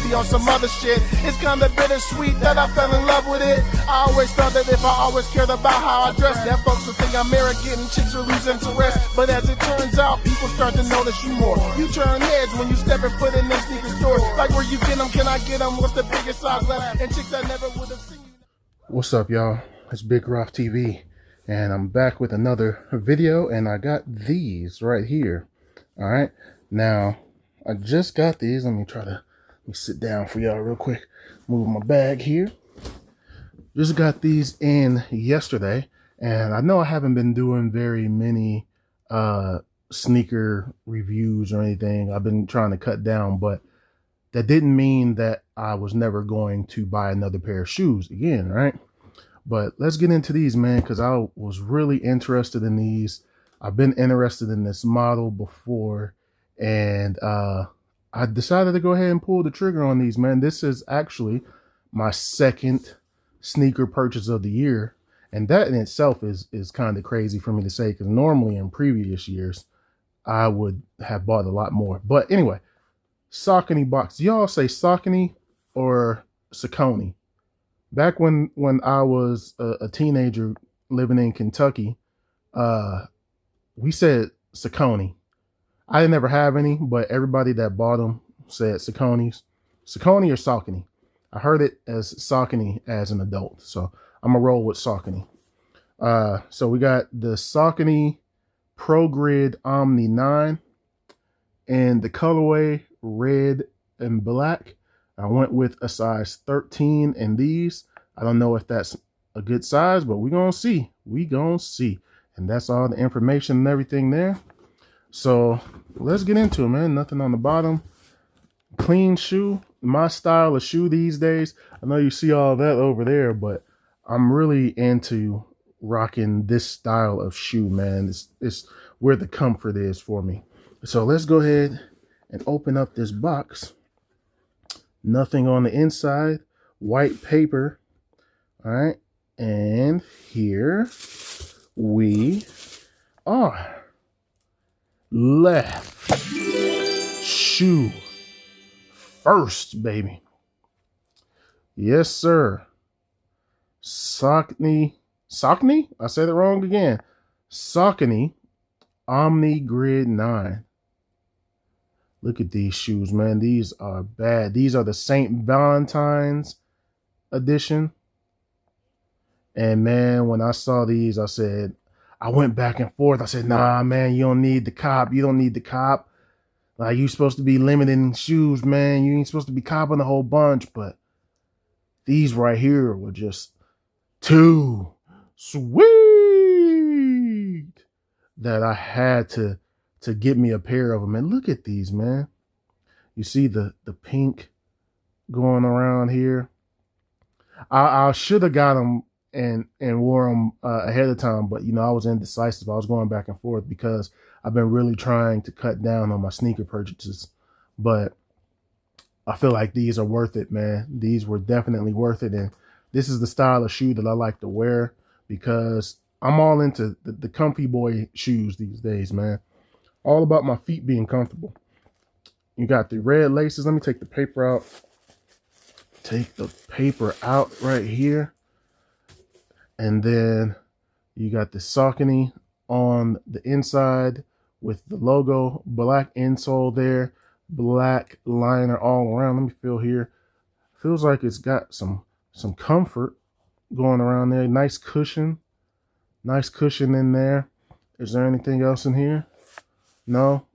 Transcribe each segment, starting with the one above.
be on some other shit. It's kinda bittersweet that I fell in love with it. I always thought that if I always cared about how I dress, that folks would think I'm arrogant and chicks would lose interest. But as it turns out, people start to notice you more. You turn heads when you step and foot in them sneaker stores. Like where you get them, can I get them? What's the biggest size left? And chicks that never would have seen you. What's up, y'all? It's Big Roth TV, and I'm back with another video, and I got these right here. All right, now I just got these. Let me sit down for y'all real quick. Move my bag here. Just got these in yesterday, and I know I haven't been doing very many sneaker reviews or anything. I've been trying to cut down, but that didn't mean that I was never going to buy another pair of shoes again, right? But let's get into these, man, because I was really interested in these. I've been interested in this model before, and I decided to go ahead and pull the trigger on these, man. This is actually my second sneaker purchase of the year, and that in itself is kind of crazy for me to say, because normally in previous years I would have bought a lot more. But anyway, Saucony box. Y'all say Saucony or Saucony? Back when I was a teenager living in Kentucky, we said Saucony. I didn't ever have any, but everybody that bought them said Saucony or Saucony. I heard it as Saucony as an adult, so I'm gonna roll with Saucony. So we got the Saucony ProGrid Omni 9 and the colorway red and black. I went with a size 13 in these. I don't know if that's a good size, but we're gonna see. And that's all the information and everything there. So let's get into it, man. Nothing on the bottom. Clean shoe. My style of shoe these days. I know you see all that over there, but I'm really into rocking this style of shoe, man. It's where the comfort is for me. So let's go ahead and open up this box. Nothing on the inside. White paper. All right. And here we are. Left shoe first, baby. Yes, sir. Saucony. I said it wrong again. Saucony Omni Grid 9. Look at these shoes, man. These are bad. These are the St. Valentine's edition. And man, when I saw these, I went back and forth. I said, nah, man, you don't need the cop. You don't need the cop. Like, you supposed to be limiting shoes, man. You ain't supposed to be copping a whole bunch. But these right here were just too sweet that I had to get me a pair of them. And look at these, man. You see the pink going around here. I should have got them and wore them ahead of time, but I was indecisive. I was going back and forth because I've been really trying to cut down on my sneaker purchases, but I feel like these are worth it, man. These were definitely worth it, and this is the style of shoe that I like to wear because I'm all into the comfy boy shoes these days, man. All about my feet being comfortable. You got the red laces. Let me take the paper out. Take the paper out right here. And then you got the Saucony on the inside with the logo, black insole there, black liner all around. Let me feel here. Feels like it's got some comfort going around there. Nice cushion in there. Is there anything else in here? No.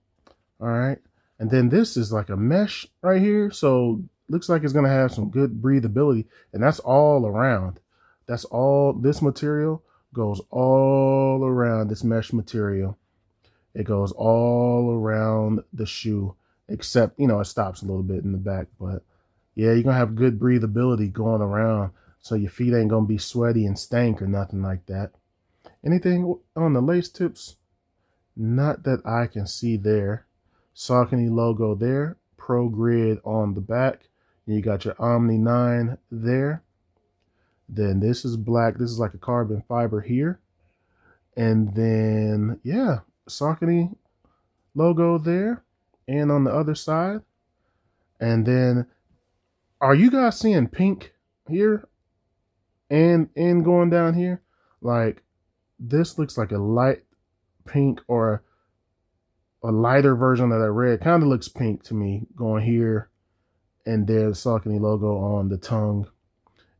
All right. And then this is like a mesh right here. So looks like it's going to have some good breathability, and that's all around. That's all. This material goes all around, this mesh material. It goes all around the shoe, except, it stops a little bit in the back. But yeah, you're going to have good breathability going around, so your feet ain't going to be sweaty and stank or nothing like that. Anything on the lace tips? Not that I can see there. Saucony logo there. ProGrid on the back. And you got your Omni 9 there. Then this is black. This is like a carbon fiber here. And then, yeah, Saucony logo there. And on the other side. And then Are you guys seeing pink here and going down here? Like, this looks like a light pink or a lighter version of that red. Kind of looks pink to me going here, and there's the Saucony logo on the tongue,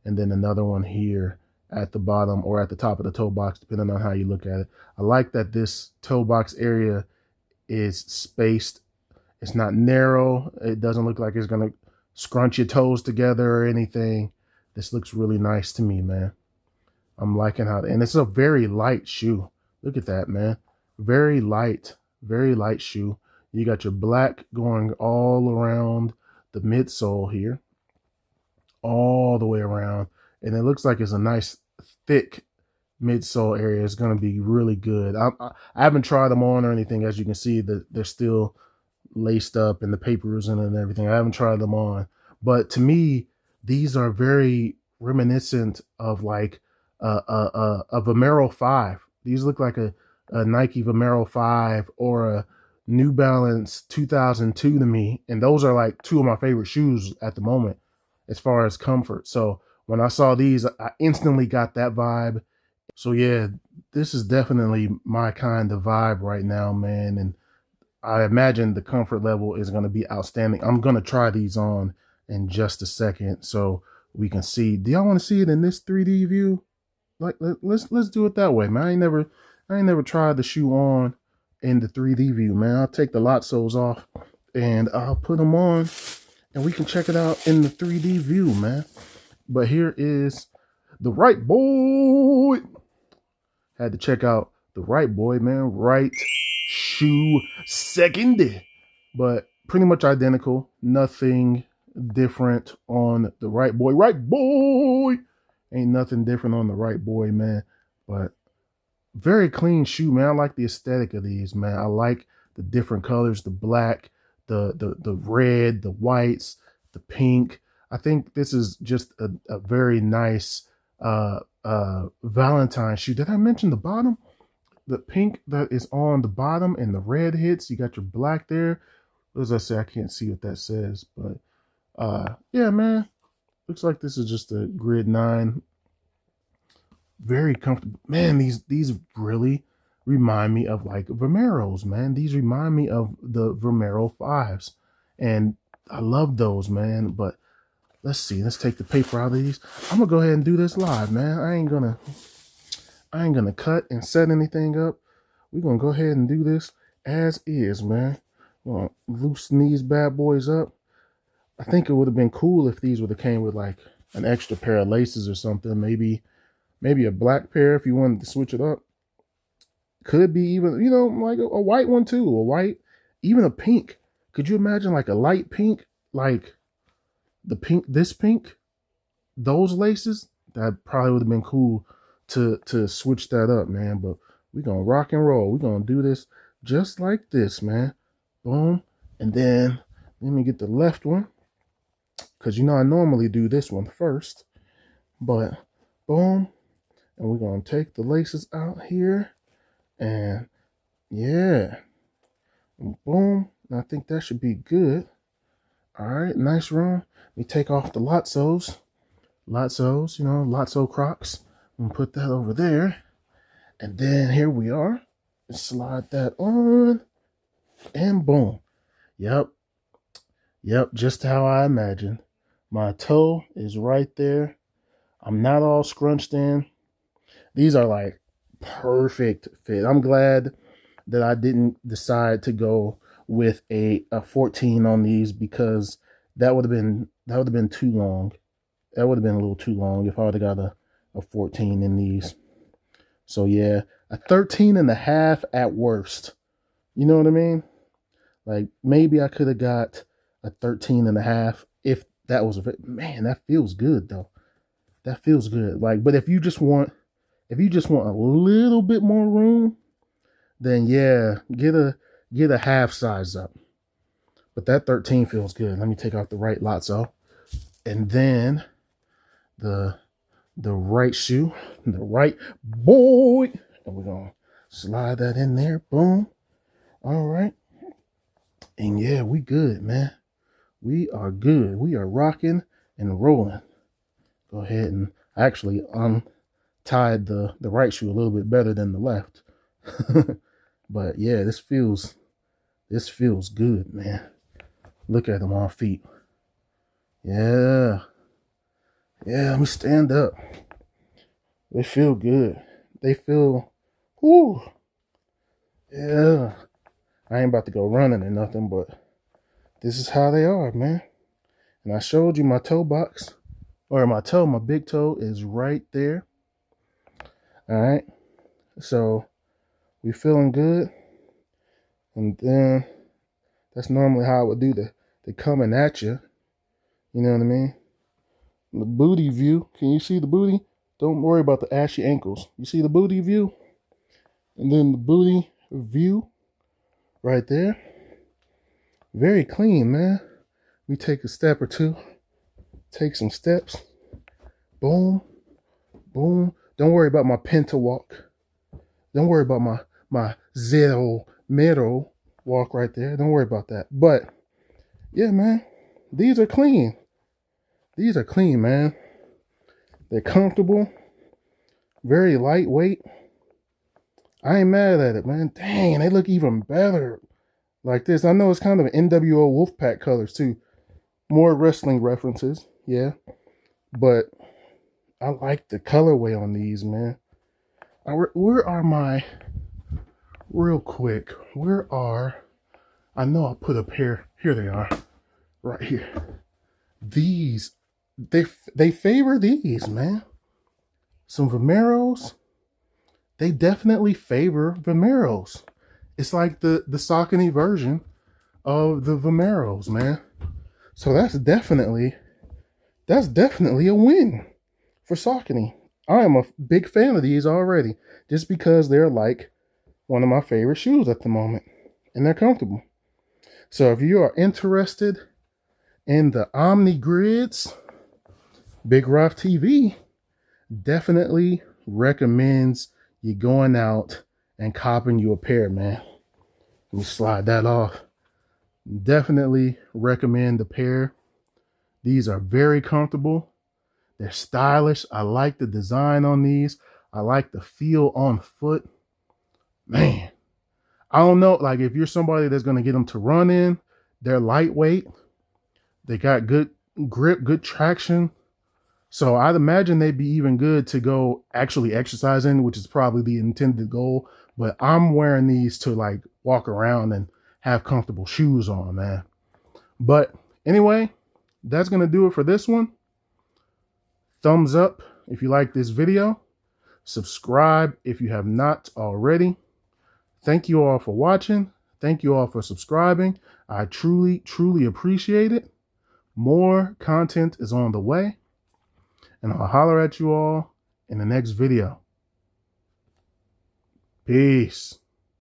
and then another one here at the bottom or at the top of the toe box, depending on how you look at it. I like that this toe box area is spaced. It's not narrow. It doesn't look like it's gonna scrunch your toes together or anything. This looks really nice to me, man. I'm liking how, and it's a very light shoe. Look at that, man. Very light shoe. You got your black going all around the midsole here, all the way around, and it looks like it's a nice thick midsole area. It's going to be really good. I haven't tried them on or anything. As you can see, that they're still laced up and the papers and everything. I haven't tried them on, but to me, these are very reminiscent of like a Vomero 5. These look like a Nike Vomero 5 or a New Balance 2002 to me, and those are like two of my favorite shoes at the moment as far as comfort. So when I saw these, I instantly got that vibe. So yeah, this is definitely my kind of vibe right now, man. And I imagine the comfort level is going to be outstanding. I'm going to try these on in just a second so we can see. Do y'all want to see it in this 3D view? Like, let's do it that way, man. I ain't never tried the shoe on in the 3D view, man. I'll take the lot soles off and I'll put them on and we can check it out in the 3D view, man. But here is the right boy. Had to check out the right boy, man. Right shoe second. But pretty much identical. Nothing different on the right boy. Right boy. Ain't nothing different on the right boy, man. But very clean shoe, man. I like the aesthetic of these, man. I like the different colors, the black, the red, the whites, the pink. I think this is just a very nice Valentine shoe. Did I mention the bottom? The pink that is on the bottom and the red hits. You got your black there. As I say, I can't see what that says, but yeah, man. Looks like this is just a Grid 9. Very comfortable. Man, these really remind me of like Vomeros, man. These remind me of the Vomero 5s. And I love those, man. But let's see. Let's take the paper out of these. I'm gonna go ahead and do this live, man. I ain't gonna cut and set anything up. We're gonna go ahead and do this as is, man. We're gonna loosen these bad boys up. I think it would have been cool if these would have came with like an extra pair of laces or something. Maybe a black pair if you wanted to switch it up. Could be even, like a white one too. A white, even a pink. Could you imagine like a light pink? Like this pink? Those laces? That probably would have been cool to switch that up, man. But we're going to rock and roll. We're going to do this just like this, man. Boom. And then let me get the left one. Because I normally do this one first. But boom. And we're going to take the laces out here. And yeah. Boom. And I think that should be good. All right. Nice run. Let me take off the Lotsos. Lotso Crocs. I'm going to put that over there. And then here we are. Slide that on. And boom. Yep. Just how I imagined. My toe is right there. I'm not all scrunched in. These are like perfect fit. I'm glad that I didn't decide to go with a 14 on these because that would have been too long. That would have been a little too long if I would have got a 14 in these. So yeah, a 13 and a half at worst. You know what I mean? Like maybe I could have got a 13 and a half if that was man, that feels good though. That feels good. Like, but if you just want a little bit more room, then yeah, get a half size up. But that 13 feels good. Let me take out the right Lotso. And then the right shoe, the right boy. And we're gonna slide that in there. Boom. All right. And yeah, we good, man. We are good. We are rocking and rolling. Go ahead and actually untied the right shoe a little bit better than the left. But yeah, this feels good, man. Look at them on feet. Yeah. Yeah, let me stand up. They feel good. They feel, whoo. Yeah. I ain't about to go running or nothing, but this is how they are, man. And I showed you my toe box, or my big toe is right there. All right. So we feeling good. And then that's normally how I would do the coming at you. You know what I mean? The booty view. Can you see the booty? Don't worry about the ashy ankles. You see the booty view? And then the booty view right there. Very clean, man. We take a step or two. Take some steps. Boom. Boom. Don't worry about my penta walk. Don't worry about my zero middle walk right there. Don't worry about that. But yeah, man, these are clean. These are clean, man. They're comfortable. Very lightweight. I ain't mad at it, man. Dang, they look even better like this. I know it's kind of an NWO Wolfpack colors too. More wrestling references, yeah. But I like the colorway on these, man. Where are my, real quick, I know I put a pair, here they are, right here. These, they favor these, man. Some Vomeros, they definitely favor Vomeros. It's like the Saucony version of the Vomeros, man. So that's definitely a win for Saucony. I am a big fan of these already, just because they're like one of my favorite shoes at the moment, and they're comfortable. So if you are interested in the Omni grids, Big Rough TV definitely recommends you going out and copping you a pair, man. Let me slide that off. Definitely recommend the pair. These are very comfortable. They're stylish. I like the design on these. I like the feel on foot. Man, I don't know. Like, if you're somebody that's going to get them to run in, they're lightweight. They got good grip, good traction. So I'd imagine they'd be even good to go actually exercise in, which is probably the intended goal. But I'm wearing these to like walk around and have comfortable shoes on, man. But anyway, that's going to do it for this one. Thumbs up if you like this video. Subscribe if you have not already. Thank you all for watching. Thank you all for subscribing. I truly, truly appreciate it. More content is on the way. And I'll holler at you all in the next video. Peace.